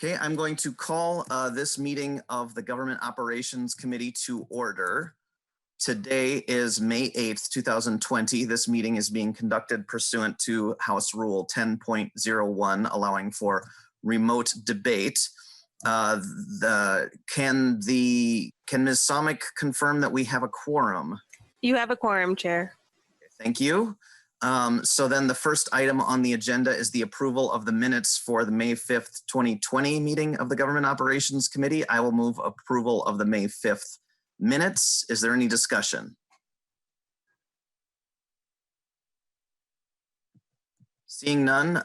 Okay, I'm going to call this meeting of the Government Operations Committee to order. Today is May 8th, 2020. This meeting is being conducted pursuant to House Rule 10.01, allowing for remote debate. Can Ms. Somick confirm that we have a quorum? You have a quorum, Chair. Thank you. So then the first item on the agenda is the approval of the minutes for the May 5th, 2020 meeting of the Government Operations Committee. I will move approval of the May 5th minutes. Is there any discussion? Seeing none,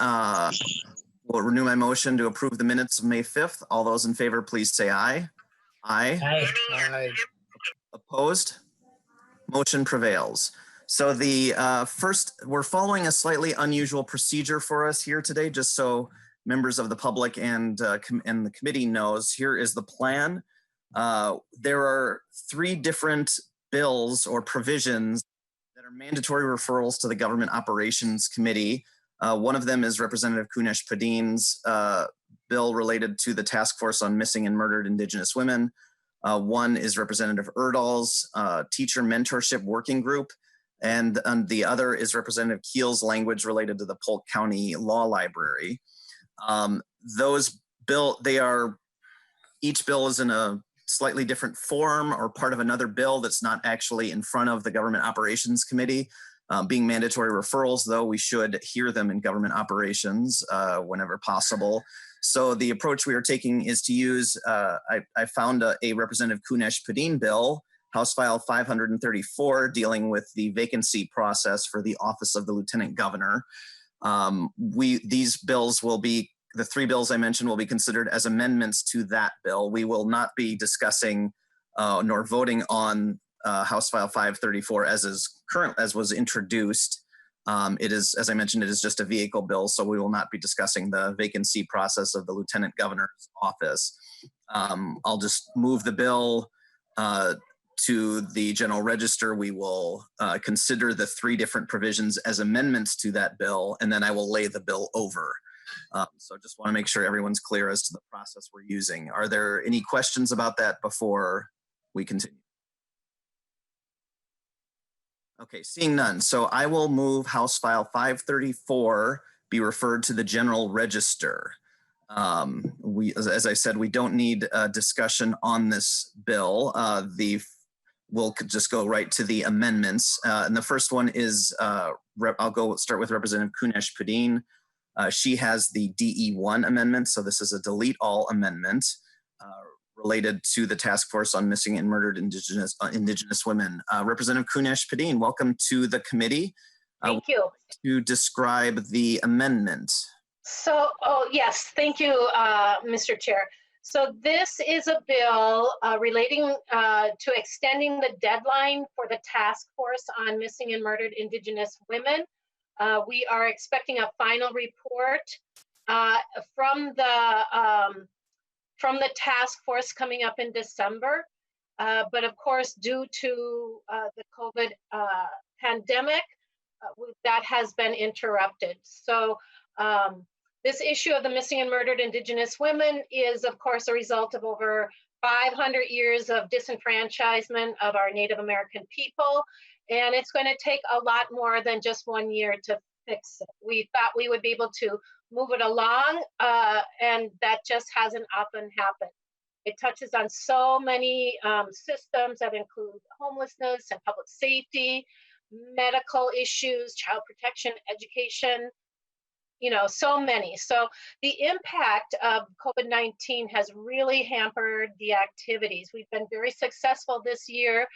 we'll renew my motion to approve the minutes of May 5th. All those in favor, please say aye. Aye. Aye. Aye. Opposed? Motion prevails. So the we're following a slightly unusual procedure for us here today, just so members of the public and the committee knows. Here is the plan. There are 3 different bills or provisions that are mandatory referrals to the Government Operations Committee. One of them is Representative Kunesh-Podein's bill related to the Task Force on Missing and Murdered Indigenous Women. One is Representative Erdahl's Teacher Mentorship Working Group. And the other is Representative Keel's language related to the Polk County Law Library. Each bill is in a slightly different form or part of another bill that's not actually in front of the Government Operations Committee. Being mandatory referrals, though, we should hear them in Government Operations whenever possible. So the approach we are taking is to use, I found a Representative Kunesh-Podein bill, House File 534, dealing with the vacancy process for the Office of the Lieutenant Governor. These bills will be, the 3 bills I mentioned will be considered as amendments to that bill. We will not be discussing nor voting on House File 534 as was introduced. It is, as I mentioned, it is just a vehicle bill, so we will not be discussing the vacancy process of the Lieutenant Governor's office. I'll just move the bill to the General Register. We will consider the 3 different provisions as amendments to that bill, and then I will lay the bill over. So just want to make sure everyone's clear as to the process we're using. Are there any questions about that before we continue? Okay, seeing none. So I will move House File 534 be referred to the General Register. As I said, we don't need a discussion on this bill. We'll just go right to the amendments. And the first one is, I'll start with Representative Kunesh-Podein. She has the DE1 amendment, so this is a delete all amendment related to the Task Force on Missing and Murdered Indigenous Women. Representative Kunesh-Podein, welcome to the committee. Thank you. To describe the amendment. So, yes, thank you, Mr. Chair. So this is a bill relating to extending the deadline for the Task Force on Missing and Murdered Indigenous Women. We are expecting a final report from the task force coming up in December. But of course, due to the COVID pandemic, that has been interrupted. So this issue of the missing and murdered Indigenous women is, of course, a result of over 500 years of disenfranchisement of our Native American people. And it's going to take a lot more than just 1 year to fix it. We thought we would be able to move it along, and that just hasn't often happened. It touches on so many systems that include homelessness and public safety, medical issues, child protection, education, so many. So the impact of COVID-19 has really hampered the activities. We've been very successful this year,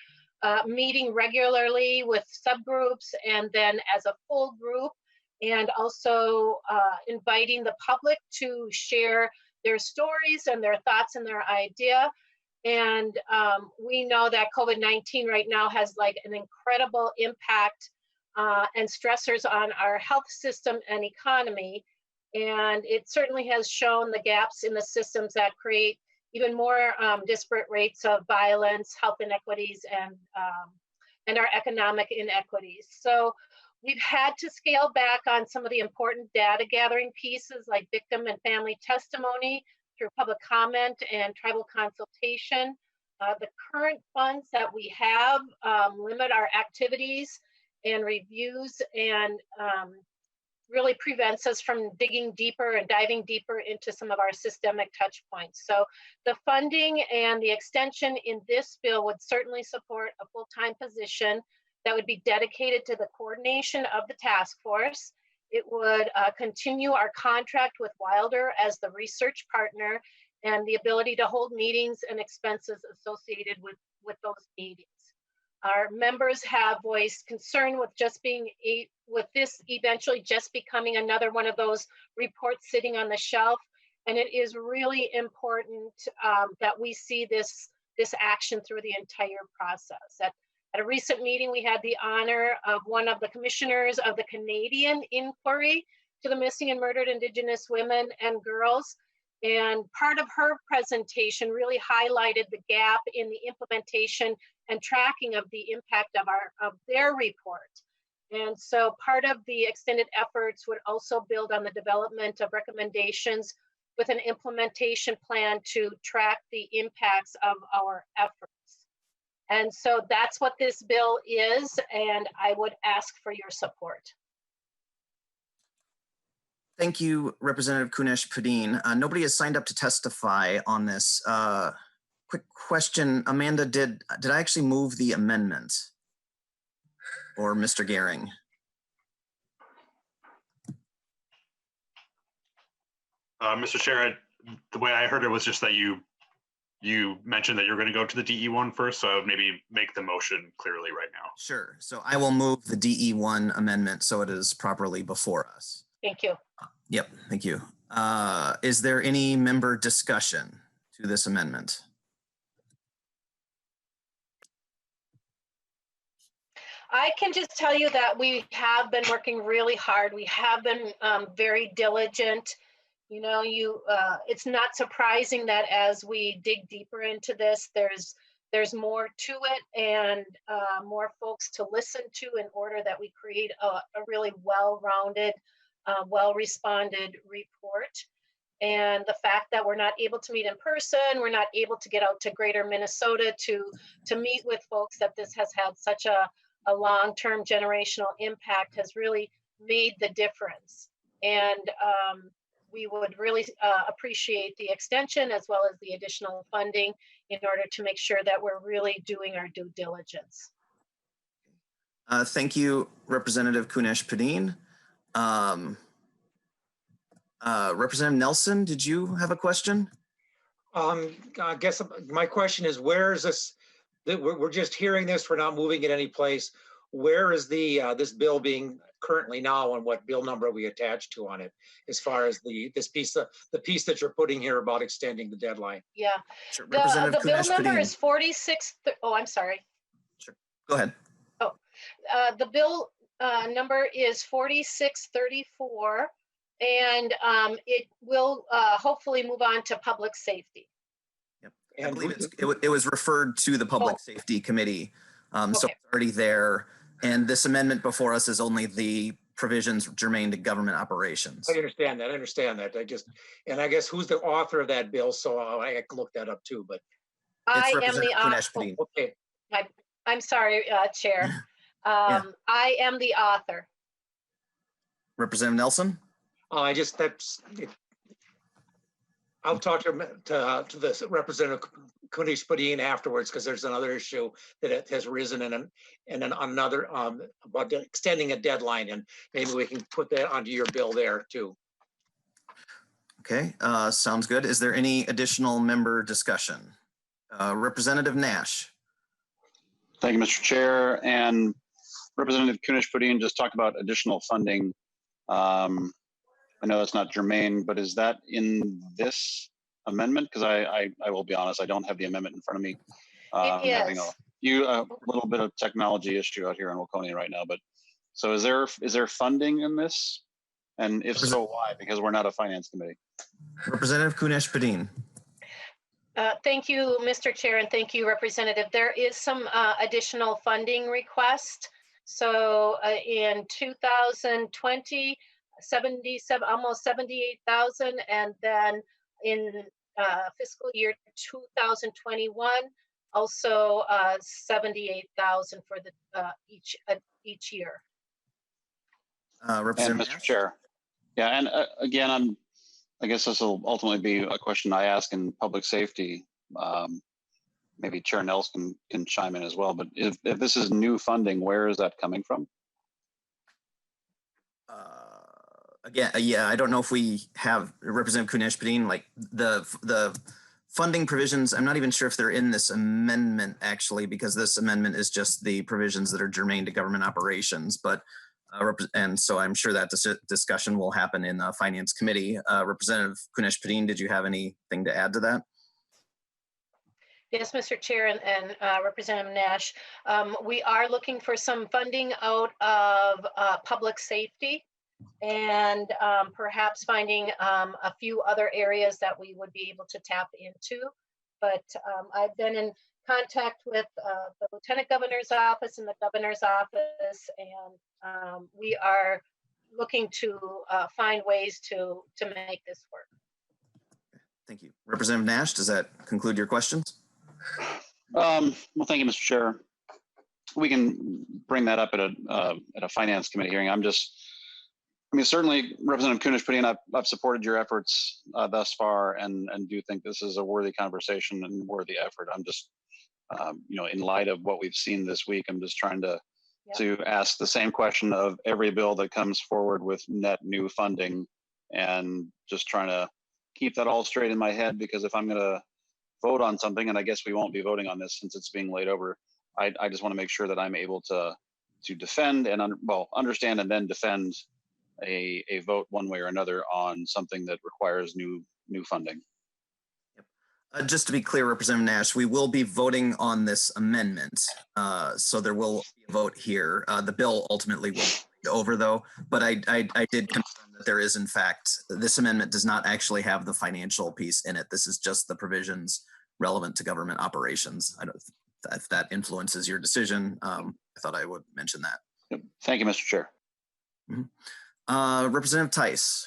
meeting regularly with subgroups and then as a full group, and also inviting the public to share their stories and their thoughts and their idea. And we know that COVID-19 right now has like an incredible impact and stressors on our health system and economy. And it certainly has shown the gaps in the systems that create even more disparate rates of violence, health inequities, and our economic inequities. So we've had to scale back on some of the important data gathering pieces like victim and family testimony, through public comment and tribal consultation. The current funds that we have limit our activities and reviews and really prevents us from digging deeper and diving deeper into some of our systemic touch points. So the funding and the extension in this bill would certainly support a full-time position that would be dedicated to the coordination of the task force. It would continue our contract with Wilder as the research partner and the ability to hold meetings and expenses associated with those meetings. Our members have voiced concern with just being with this eventually just becoming another one of those reports sitting on the shelf. And it is really important that we see this action through the entire process. At a recent meeting, we had the honor of one of the commissioners of the Canadian inquiry to the missing and murdered Indigenous women and girls. And part of her presentation really highlighted the gap in the implementation and tracking of the impact of their report. And so part of the extended efforts would also build on the development of recommendations with an implementation plan to track the impacts of our efforts. And so that's what this bill is, and I would ask for your support. Thank you, Representative Kunesh-Podein. Nobody has signed up to testify on this. Quick question, Amanda, did I actually move the amendment? Or Mr. Gehring? Mr. Chair, the way I heard it was just that you mentioned that you're going to go to the DE1 first, so I would maybe make the motion clearly right now. Sure, so I will move the DE1 amendment so it is properly before us. Thank you. Yep, thank you. Is there any member discussion to this amendment? I can just tell you that we have been working really hard. We have been very diligent. You know, it's not surprising that as we dig deeper into this, there's more to it and more folks to listen to in order that we create a really well-rounded, well-responded report. And the fact that we're not able to meet in person, we're not able to get out to greater Minnesota to meet with folks, that this has had such a long-term generational impact has really made the difference. And we would really appreciate the extension as well as the additional funding in order to make sure that we're really doing our due diligence. Thank you, Representative Kunesh-Podein. Representative Nelson, did you have a question? I guess my question is, where is this? We're just hearing this. We're not moving it any place. Where is this bill being currently now, and what bill number we attached to on it, as far as the piece that you're putting here about extending the deadline? Yeah, Sure. the bill number is 46. Oh, I'm sorry. Sure. Go ahead. Oh, the bill number is 4634, and it will hopefully move on to public safety. Yep. I believe it was referred to the Public Safety Committee, so it's already there. And this amendment before us is only the provisions germane to government operations. I understand that. I guess who's the author of that bill? So I can look that up too. But I am the author. Okay. I'm sorry, Chair. I am the author. Representative Nelson? I'll talk to the Representative Kunesh-Podein afterwards, because there's another issue that has risen and another about extending a deadline, and maybe we can put that onto your bill there too. Okay, sounds good. Is there any additional member discussion? Representative Nash. Thank you, Mr. Chair. And Representative Kunesh-Podein just talked about additional funding. I know that's not germane, but is that in this amendment? Because I will be honest, I don't have the amendment in front of me. It is. Having a little bit of technology issue out here in Waconia right now. But so is there funding in this? And if so, why? Because we're not a finance committee. Representative Kunesh-Podein. Thank you, Mr. Chair, and thank you, Representative. There is some additional funding request. So in 2020, almost 78,000, and then in fiscal year 2021, also 78,000 for the each year. And Representative Mr. Nash? Chair. Yeah, and again, I guess this will ultimately be a question I ask in public safety. Maybe Chair Nelson can chime in as well, but if this is new funding, where is that coming from? Again, yeah, I don't know if we have Representative Kunesh-Podein, like the funding provisions. I'm not even sure if they're in this amendment actually, because this amendment is just the provisions that are germane to government operations. But and so I'm sure that discussion will happen in the Finance Committee. Representative Kunesh-Podein, did you have anything to add to that? Yes, Mr. Chair and Representative Nash, we are looking for some funding out of public safety, and perhaps finding a few other areas that we would be able to tap into. But I've been in contact with the Lieutenant Governor's office and the Governor's office, and we are looking to find ways to make this work. Thank you. Representative Nash, does that conclude your questions? Well, thank you, Mr. Chair. We can bring that up at a Finance Committee hearing. I mean, certainly, Representative Kunesh-Podein, I've supported your efforts thus far, and do think this is a worthy conversation and worthy effort. I'm just, you know, in light of what we've seen this week, I'm just trying to ask the same question of every bill that comes forward with net new funding, and just trying to keep that all straight in my head, because if I'm going to vote on something, and I guess we won't be voting on this since it's being laid over, I just want to make sure that I'm able to defend and understand and then defend a vote one way or another on something that requires new funding. Just to be clear, Representative Nash, we will be voting on this amendment. So there will be a vote here. The bill ultimately will be over though, but I did confirm that there is, in fact, this amendment does not actually have the financial piece in it. This is just the provisions relevant to government operations. I don't know if that influences your decision. I thought I would mention that. Yep. Thank you, Mr. Chair. Mm-hmm. Representative Tice.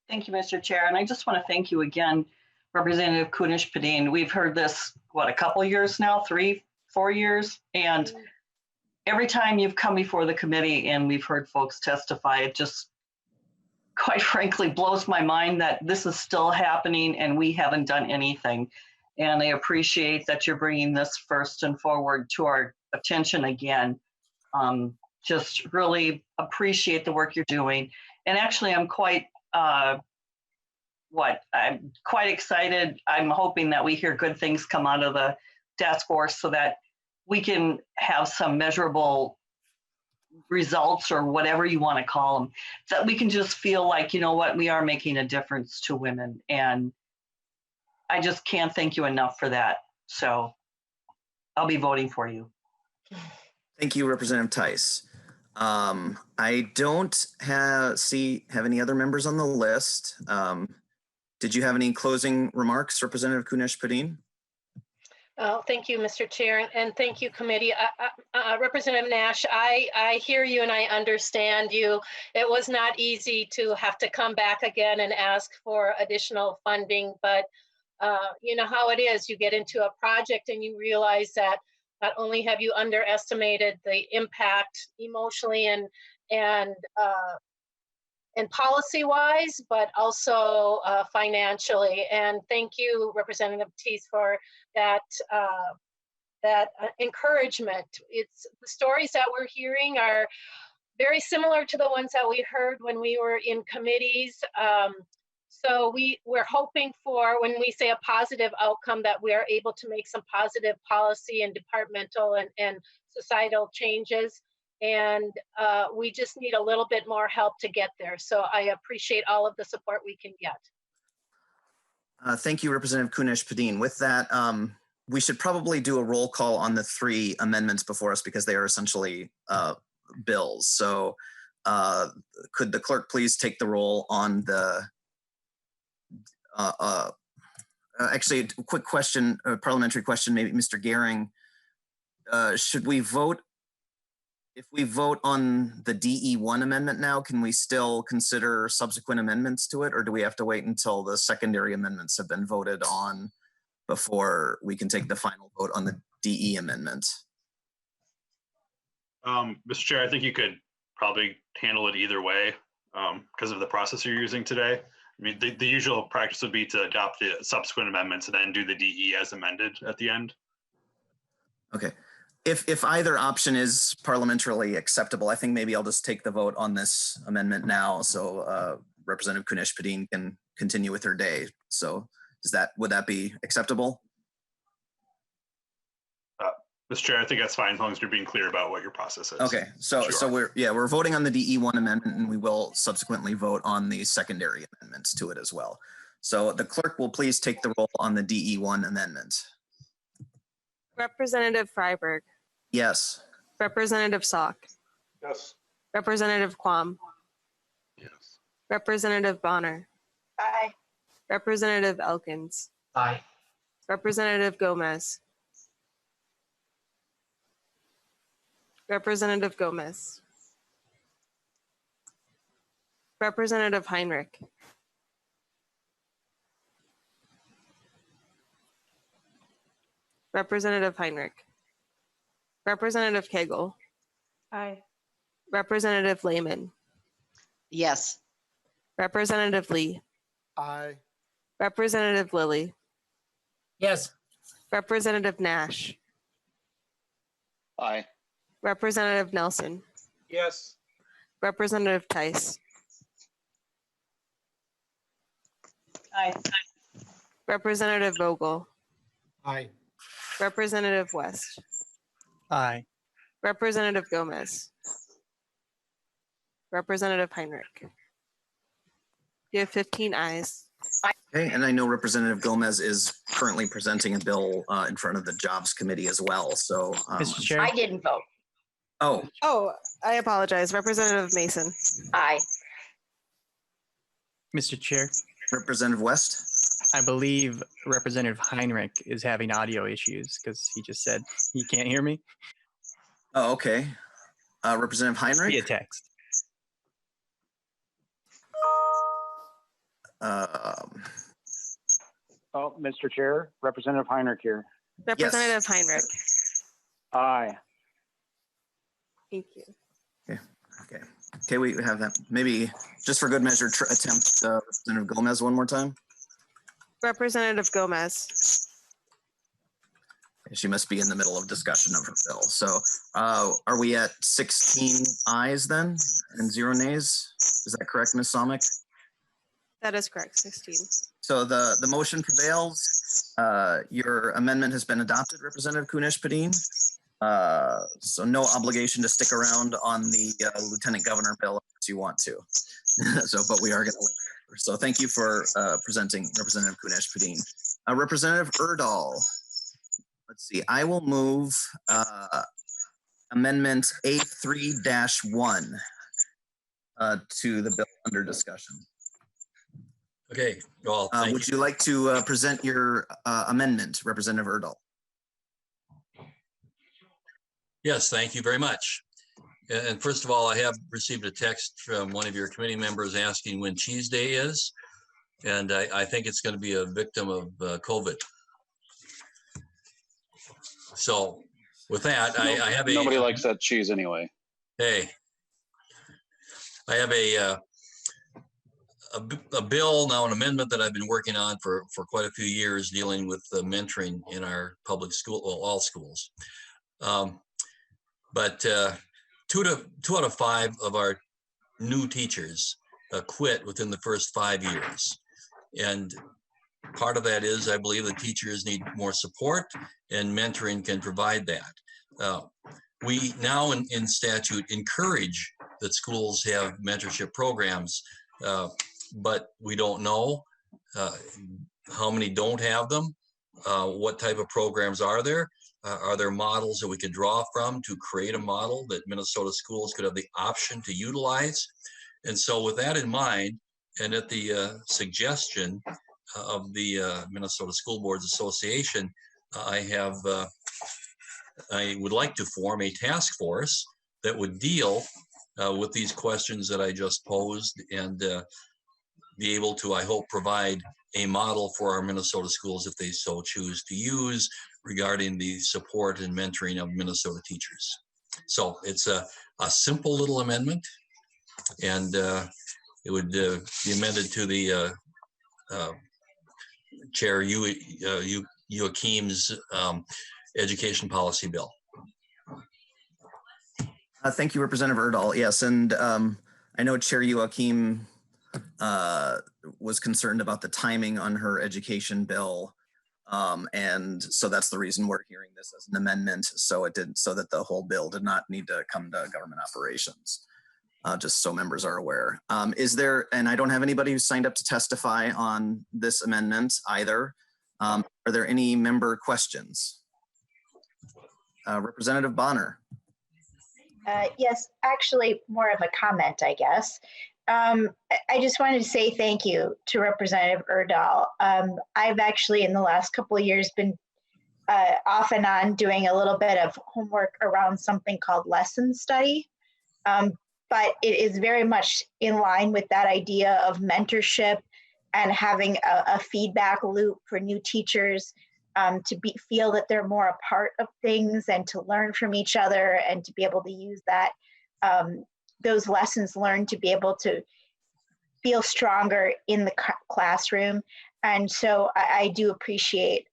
Thank you, Mr. Chair. And I just want to thank you again, Representative Kunesh-Podein. We've heard this, what, a couple years now, 3-4 years? And every time you've come before the committee and we've heard folks testify, it just, quite frankly, blows my mind that this is still happening and we haven't done anything. And I appreciate that you're bringing this first and forward to our attention again. Just really appreciate the work you're doing. And actually, I'm quite I'm quite excited. I'm hoping that we hear good things come out of the task force so that we can have some measurable results, or whatever you want to call them, so that we can just feel like, you know what, we are making a difference to women. And I just can't thank you enough for that. So I'll be voting for you. Thank you, Representative Tice. I don't have any other members on the list. Did you have any closing remarks, Representative Kunesh-Podein? Oh, thank you, Mr. Chair, and thank you, committee. Representative Nash, I hear you and I understand you. It was not easy to have to come back again and ask for additional funding, but you know how it is. You get into a project and you realize that not only have you underestimated the impact emotionally and policy-wise, but also financially. And thank you, Representative Teese, for that encouragement. It's the stories that we're hearing are very similar to the ones that we heard when we were in committees. So we're hoping for, when we say a positive outcome, that we are able to make some positive policy and departmental and societal changes. And we just need a little bit more help to get there. So I appreciate all of the support we can get. Thank you, Representative Kunesh-Podein. With that, we should probably do a roll call on the 3 amendments before us, because they are essentially bills. So could the clerk please take the roll on the, actually, a quick question, a parliamentary question, maybe Mr. Gehring. Should we vote If we vote on the DE1 amendment now, can we still consider subsequent amendments to it, or do we have to wait until the secondary amendments have been voted on before we can take the final vote on the DE amendment? Mr. Chair, I think you could probably handle it either way because of the process you're using today. I mean, the usual practice would be to adopt the subsequent amendments and then do the DE as amended at the end. Okay. If either option is parliamentarily acceptable, I think maybe I'll just take the vote on this amendment now, so Representative Kunesh-Podein can continue with her day. So would that be acceptable? Mr. Chair, I think that's fine as long as you're being clear about what your process is. Okay, so Sure. we're voting on the DE1 amendment, and we will subsequently vote on the secondary amendments to it as well. So the clerk will please take the roll on the DE1 amendment. Representative Freiberg. Yes. Representative Salk. Yes. Representative Quam. Yes. Representative Bonner. Aye. Representative Elkins. Aye. Representative Gomez. Representative Gomez. Representative Heinrich. Representative Heinrich. Representative Kegel. Aye. Representative Lehman. Yes. Representative Lee. Aye. Representative Lilly. Yes. Representative Nash. Aye. Representative Nelson. Yes. Representative Tice. Aye. Representative Vogel. Aye. Representative West. Aye. Representative Gomez. Representative Heinrich. You have 15 ayes. Okay, and I know Representative Gomez is currently presenting a bill in front of the Jobs Committee as well. So, Mr. Chair. I didn't vote. oh, Oh, I apologize. Representative Mason. Aye. Mr. Chair, Representative West. I believe Representative Heinrich is having audio issues because he just said he can't hear me Oh, okay. Representative via Heinrich. text. Oh, Mr. Chair, Representative Heinrich here. Representative Heinrich. Aye. Thank you. Okay, we have that. Maybe just for good measure, attempt Representative Gomez one more time. Representative Gomez. She must be in the middle of discussion of her bill. So are we at 16 ayes then and 0 nays? Is that correct, Ms. Somick? That is correct, 16. So the motion prevails. Your amendment has been adopted, Representative Kunesh-Podein. So no obligation to stick around on the Lieutenant Governor bill if you want to. But we are going to. So thank you for presenting, Representative Kunesh-Podein. Representative Erdahl. Let's see. I will move Amendment A3-1 to the bill under discussion. Okay, well, thank would you like to present your amendment, Representative Erdahl? Yes, thank you very much. And first of all, I have received a text from one of your committee members asking when Cheese Day is. And I think it's going to be a victim of COVID. So with that, I have a... Nobody likes that cheese anyway. Hey, I have a bill now, an amendment that I've been working on for quite a few years dealing with mentoring in our public school, well, all schools. But 2 out of 5 of our new teachers quit within the first 5 years. And part of that is I believe the teachers need more support, and mentoring can provide that. We now in statute encourage that schools have mentorship programs, but we don't know how many don't have them. What type of programs are there? Are there models that we could draw from to create a model that Minnesota schools could have the option to utilize? And so with that in mind, and at the suggestion of the Minnesota School Boards Association, I would like to form a task force that would deal with these questions that I just posed and be able to, I hope, provide a model for our Minnesota schools if they so choose to use regarding the support and mentoring of Minnesota teachers. So it's a simple little amendment, and it would be amended to the Chair Joachim's education policy bill. Thank you, Representative Erdahl. Yes, and I know Chair Joachim was concerned about the timing on her education bill. And so that's the reason we're hearing this as an amendment. So that the whole bill did not need to come to government operations, just so members are aware. Is there, and I don't have anybody who signed up to testify on this amendment either. Are there any member questions? Representative Bonner. Yes, actually more of a comment, I guess. I just wanted to say thank you to Representative Erdahl. I've actually in the last couple of years been off and on doing a little bit of homework around something called lesson study. But it is very much in line with that idea of mentorship and having a feedback loop for new teachers to feel that they're more a part of things and to learn from each other and to be able to use that those lessons learned to be able to feel stronger in the classroom. And so I do appreciate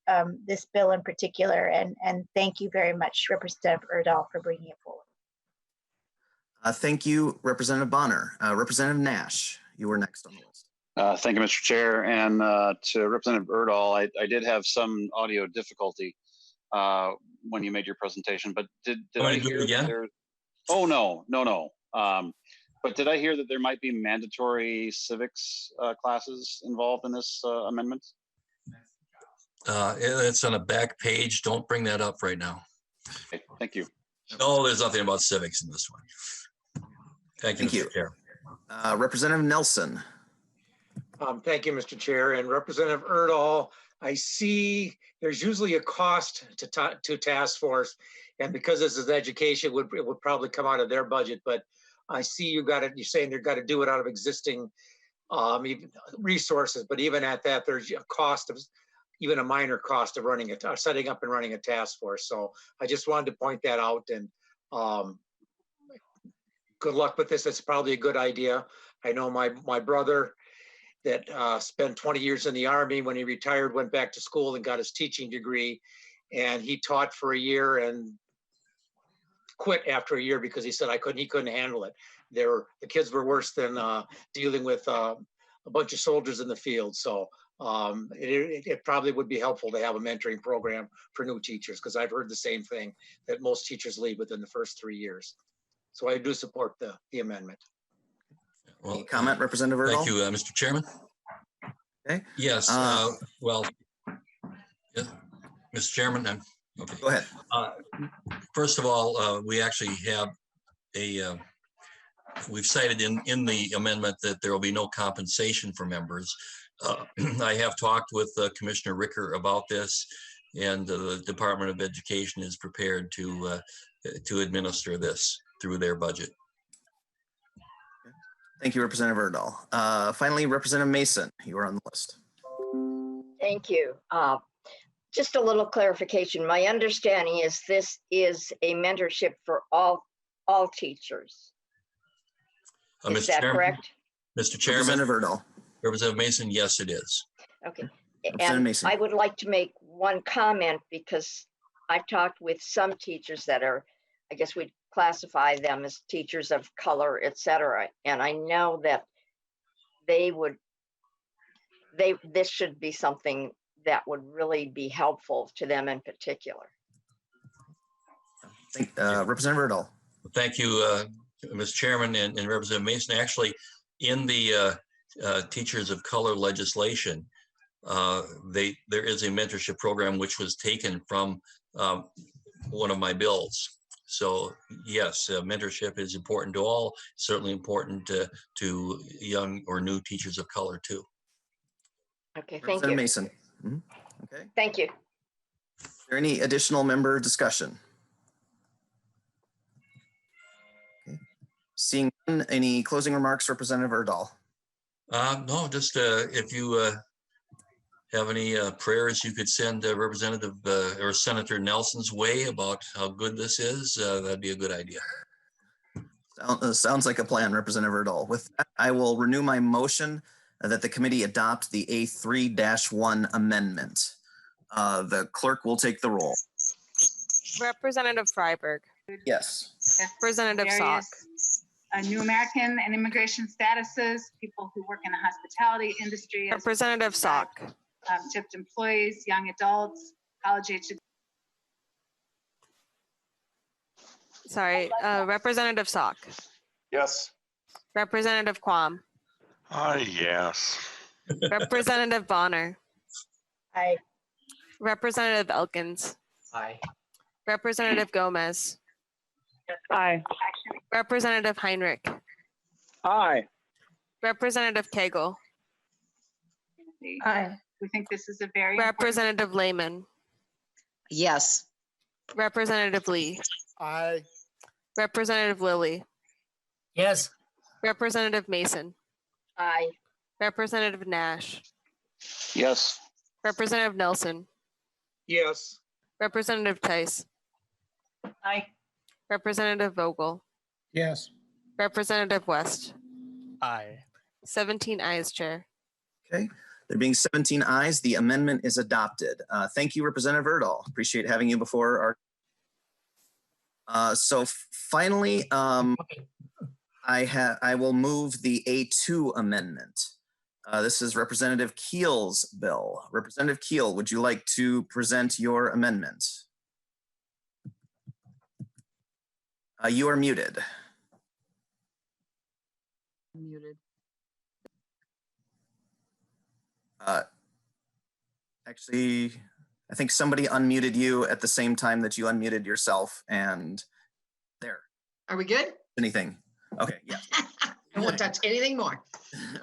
this bill in particular, and thank you very much, Representative Erdahl, for bringing it forward. Thank you, Representative Bonner. Representative Nash, you were next on the list. Thank you, Mr. Chair. And to Representative Erdahl, I did have some audio difficulty when you made your presentation, but did I hear that there? Oh, no. But did I hear that there might be mandatory civics classes involved in this amendment? It's on a back page. Don't bring that up right now. Okay, thank you. No, there's nothing about civics in this one. Thank you, Mr. Chair. Representative Nelson. Thank you, Mr. Chair. And Representative Erdahl, I see there's usually a cost to task force, and because this is education, it would probably come out of their budget. But I see you're saying they've got to do it out of existing resources. But even at that, there's a cost of even a minor cost of setting up and running a task force. So I just wanted to point that out, and good luck with this. It's probably a good idea. I know my brother that spent 20 years in the Army. When he retired, went back to school and got his teaching degree, and he taught for a year and quit after a year because he said he couldn't handle it. The kids were worse than dealing with a bunch of soldiers in the field. So it probably would be helpful to have a mentoring program for new teachers, because I've heard the same thing, that most teachers leave within the first 3 years. So I do support the amendment. Well, any comment, Representative Erdahl? Thank you, Mr. Chairman. Okay. Yes. Well, yeah, Mr. Chairman. Okay. Go ahead. First of all, we actually have we've cited in the amendment that there will be no compensation for members. I have talked with Commissioner Ricker about this, and the Department of Education is prepared to administer this through their budget. Thank you, Representative Erdahl. Finally, Representative Mason, you are on the list. Thank you. Just a little clarification. My understanding is this is a mentorship for all teachers. Is that correct? Mr. Chairman. Representative Erdahl. Representative Mason, yes, it is. Okay. And I would like to make one comment, because I've talked with some teachers that are, I guess we'd classify them as teachers of color, et cetera. And I know that this should be something that would really be helpful to them in particular. Representative Erdahl. Thank you, Mr. Chairman and Representative Mason. Actually, in the Teachers of Color legislation, there is a mentorship program which was taken from one of my bills. So yes, mentorship is important to all, certainly important to young or new teachers of color too. Okay, thank you. Mason. Mm-hmm. Okay. Thank you. Is there any additional member discussion? Seeing none, any closing remarks, Representative Erdahl? No, just if you have any prayers you could send Representative or Senator Nelson's way about how good this is, that'd be a good idea. Sounds like a plan, Representative Erdahl. With that, I will renew my motion that the committee adopt the A3-1 amendment. The clerk will take the roll. Representative Freiberg. Yes. Representative Salk. Various, New American and immigration statuses, people who work in the hospitality industry. Representative Salk. Tipped employees, young adults, college age. Sorry, Representative Salk. Yes. Representative Quam. Yes. Representative Bonner. Aye. Representative Elkins. Aye. Representative Gomez. Aye. Representative Heinrich. Aye. Representative Cagle. Aye. We think this is a very Representative Lehman. Yes. Representative Lee. Aye. Representative Lilly. Yes. Representative Mason. Aye. Representative Nash. Yes. Representative Nelson. Yes. Representative Tice. Aye. Representative Vogel. Yes. Representative West. Aye. 17 ayes, Chair. Okay. There being 17 ayes, the amendment is adopted. Thank you, Representative Erdahl. Appreciate having you before our. So finally, I will move the A2 amendment. This is Representative Keel's bill. Representative Keel, would you like to present your amendment? You are muted. Muted. Actually, I think somebody unmuted you at the same time that you unmuted yourself, and there. Are we good? Anything? Okay, yeah. I won't touch anything more.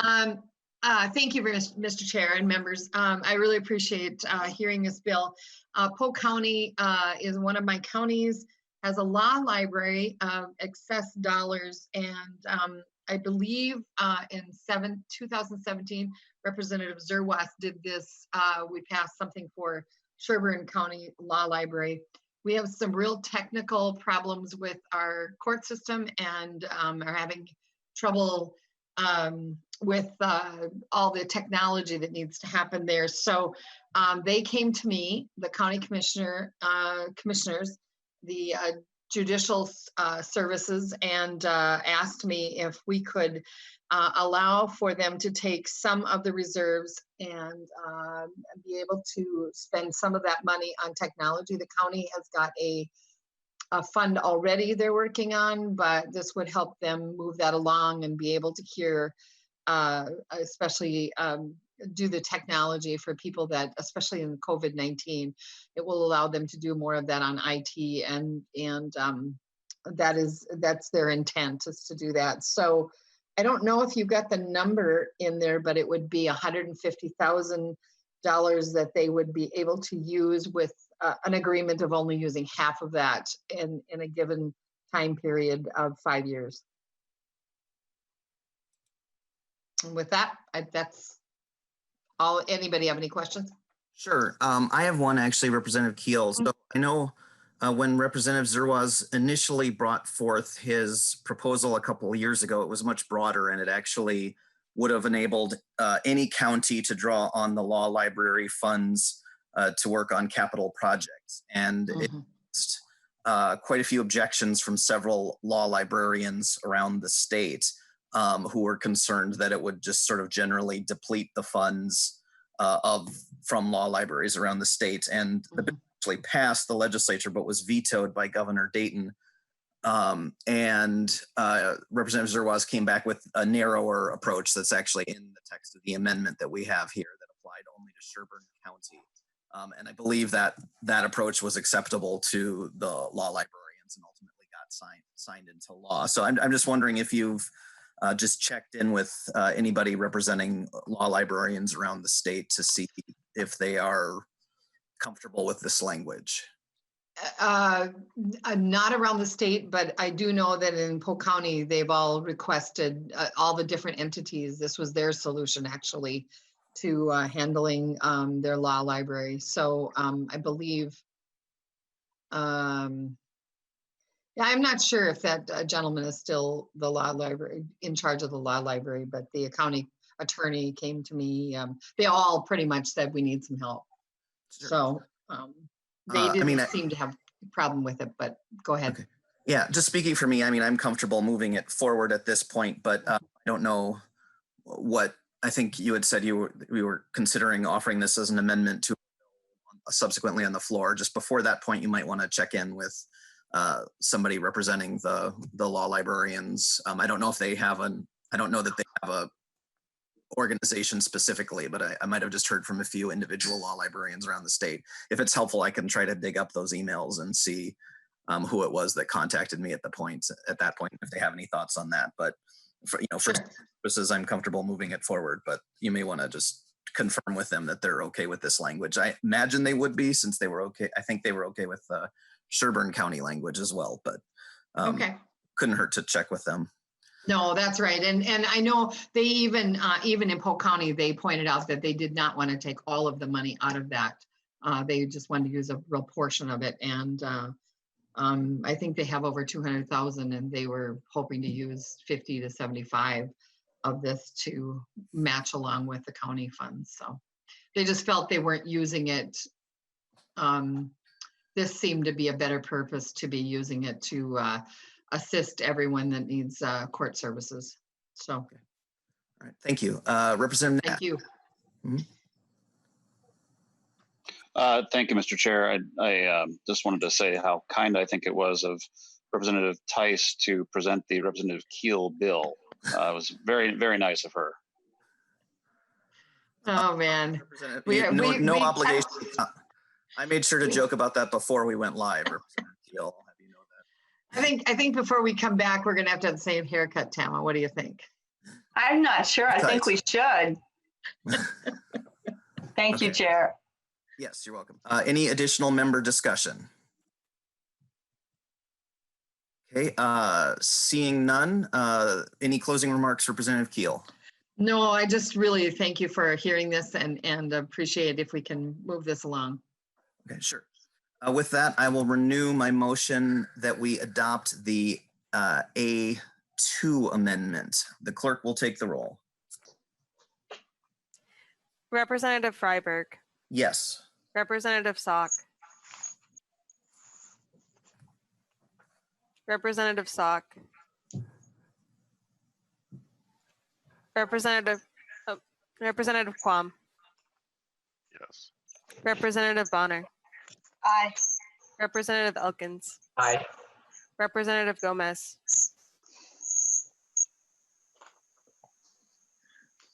Thank you, Mr. Chair and members. I really appreciate hearing this bill. Polk County is one of my counties, has a law library of excess dollars, and I believe in 2017, Representative Zerwas did this. We passed something for Sherburne County Law Library. We have some real technical problems with our court system and are having trouble with all the technology that needs to happen there. So they came to me, the county commissioners, the judicial services, and asked me if we could allow for them to take some of the reserves and be able to spend some of that money on technology. The county has got a fund already they're working on, but this would help them move that along and be able to hear, especially do the technology for people that, especially in COVID-19, it will allow them to do more of that on IT, and that's their intent, is to do that. So I don't know if you've got the number in there, but it would be $150,000 that they would be able to use with an agreement of only using half of that in a given time period of 5 years. And with that, that's all. Anybody have any questions? Sure. I have one, actually, Representative Keel. So I know when Representative Zerwas initially brought forth his proposal a couple of years ago, it was much broader, and it actually would have enabled any county to draw on the law library funds to work on capital projects. And it faced quite a few objections from several law librarians around the state who were concerned that it would just sort of generally deplete the funds from law libraries around the state. And the bill actually passed the legislature, but was vetoed by Governor Dayton. And Representative Zerwas came back with a narrower approach that's actually in the text of the amendment that we have here that applied only to Sherburne County. And I believe that that approach was acceptable to the law librarians and ultimately got signed into law. So I'm just wondering if you've just checked in with anybody representing law librarians around the state to see if they are comfortable with this language. Not around the state, but I do know that in Polk County, they've all requested, all the different entities, this was their solution actually to handling their law library. So I believe, yeah, I'm not sure if that gentleman is still the law library, in charge of the law library, but the county attorney came to me. They all pretty much said we need some help. Sure. So they didn't I mean, seem to have a problem with it, but go ahead. Okay. Yeah, just speaking for me, I mean, I'm comfortable moving it forward at this point, but I don't know what, I think you had said we were considering offering this as an amendment to subsequently on the floor. Just before that point, you might want to check in with somebody representing the law librarians. I don't know if they have I don't know that they have a organization specifically, but I might have just heard from a few individual law librarians around the state. If it's helpful, I can try to dig up those emails and see who it was that contacted me at that point, if they have any thoughts on that. But for purposes, I'm comfortable moving it forward, but you may want to just confirm with them that they're okay with this language. I imagine they would be, since they were okay. I think they were okay with Sherburne County language as well, but couldn't hurt to check with them. No, that's right. And I know they even in Polk County, they pointed out that they did not want to take all of the money out of that. They just wanted to use a real portion of it. And I think they have over 200,000 and they were hoping to use 50 to 75 of this to match along with the county funds. So they just felt they weren't using it. This seemed to be a better purpose to be using it to assist everyone that needs court services. So, all right, thank you, Representative. Thank you. Mm-hmm. Thank you, Mr. Chair. I just wanted to say how kind I think it was of Representative Tice to present the Representative Keel bill. It was very, very nice of her. Oh man, no obligation. I made sure to joke about that before we went live, Representative Keel. I think before we come back, we're gonna have to have the same haircut, Tama. What do you think? I'm not sure. I think we should. Thank you, Chair. Yes, you're welcome. Any additional member discussion? Okay, seeing none. Any closing remarks, Representative Keel? No, I just really thank you for hearing this and appreciate if we can move this along. Okay, sure. With that, I will renew my motion that we adopt the A2 amendment. The clerk will take the roll. Representative Freiberg. Yes. Representative Salk. Representative Salk. Representative Quam. Yes. Representative Bonner. Aye. Representative Elkins. Aye. Representative Gomez.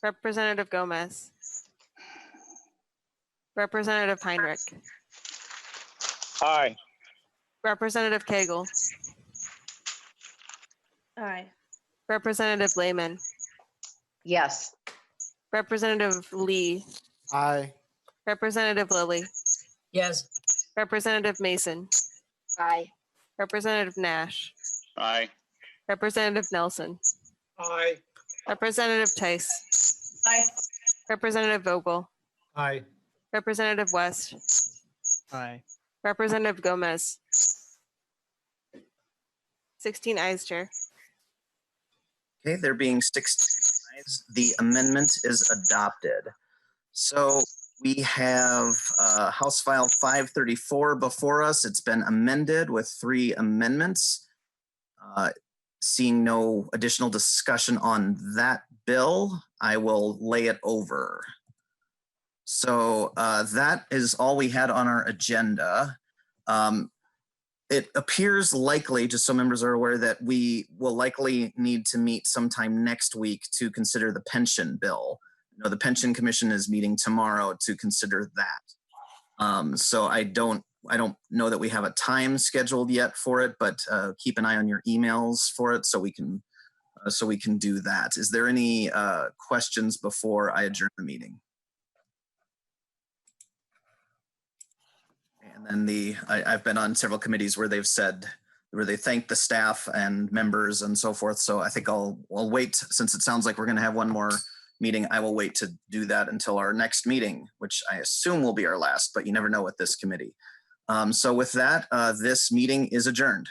Representative Gomez. Representative Heinrich. Aye. Representative Cagle. Aye. Representative Lehman. Yes. Representative Lee. Aye. Representative Lilly. Yes. Representative Mason. Aye. Representative Nash. Aye. Representative Nelson. Aye. Representative Tice. Aye. Representative Vogel. Aye. Representative West. Aye. Representative Gomez. 16 ayes, Chair. Okay, there being 16 ayes, the amendment is adopted. So we have House File 534 before us. It's been amended with 3 amendments. Seeing no additional discussion on that bill, I will lay it over. So that is all we had on our agenda. It appears likely, just so members are aware, that we will likely need to meet sometime next week to consider the pension bill. You know, the Pension Commission is meeting tomorrow to consider that. So I don't know that we have a time scheduled yet for it, but keep an eye on your emails for it so we can do that. Is there any questions before I adjourn the meeting? And And then I've been on several committees where they've said, where they thank the staff and members and so forth. So I think I'll wait, since it sounds like we're going to have one more meeting, I will wait to do that until our next meeting, which I assume will be our last, but you never know with this committee. So with that, this meeting is adjourned.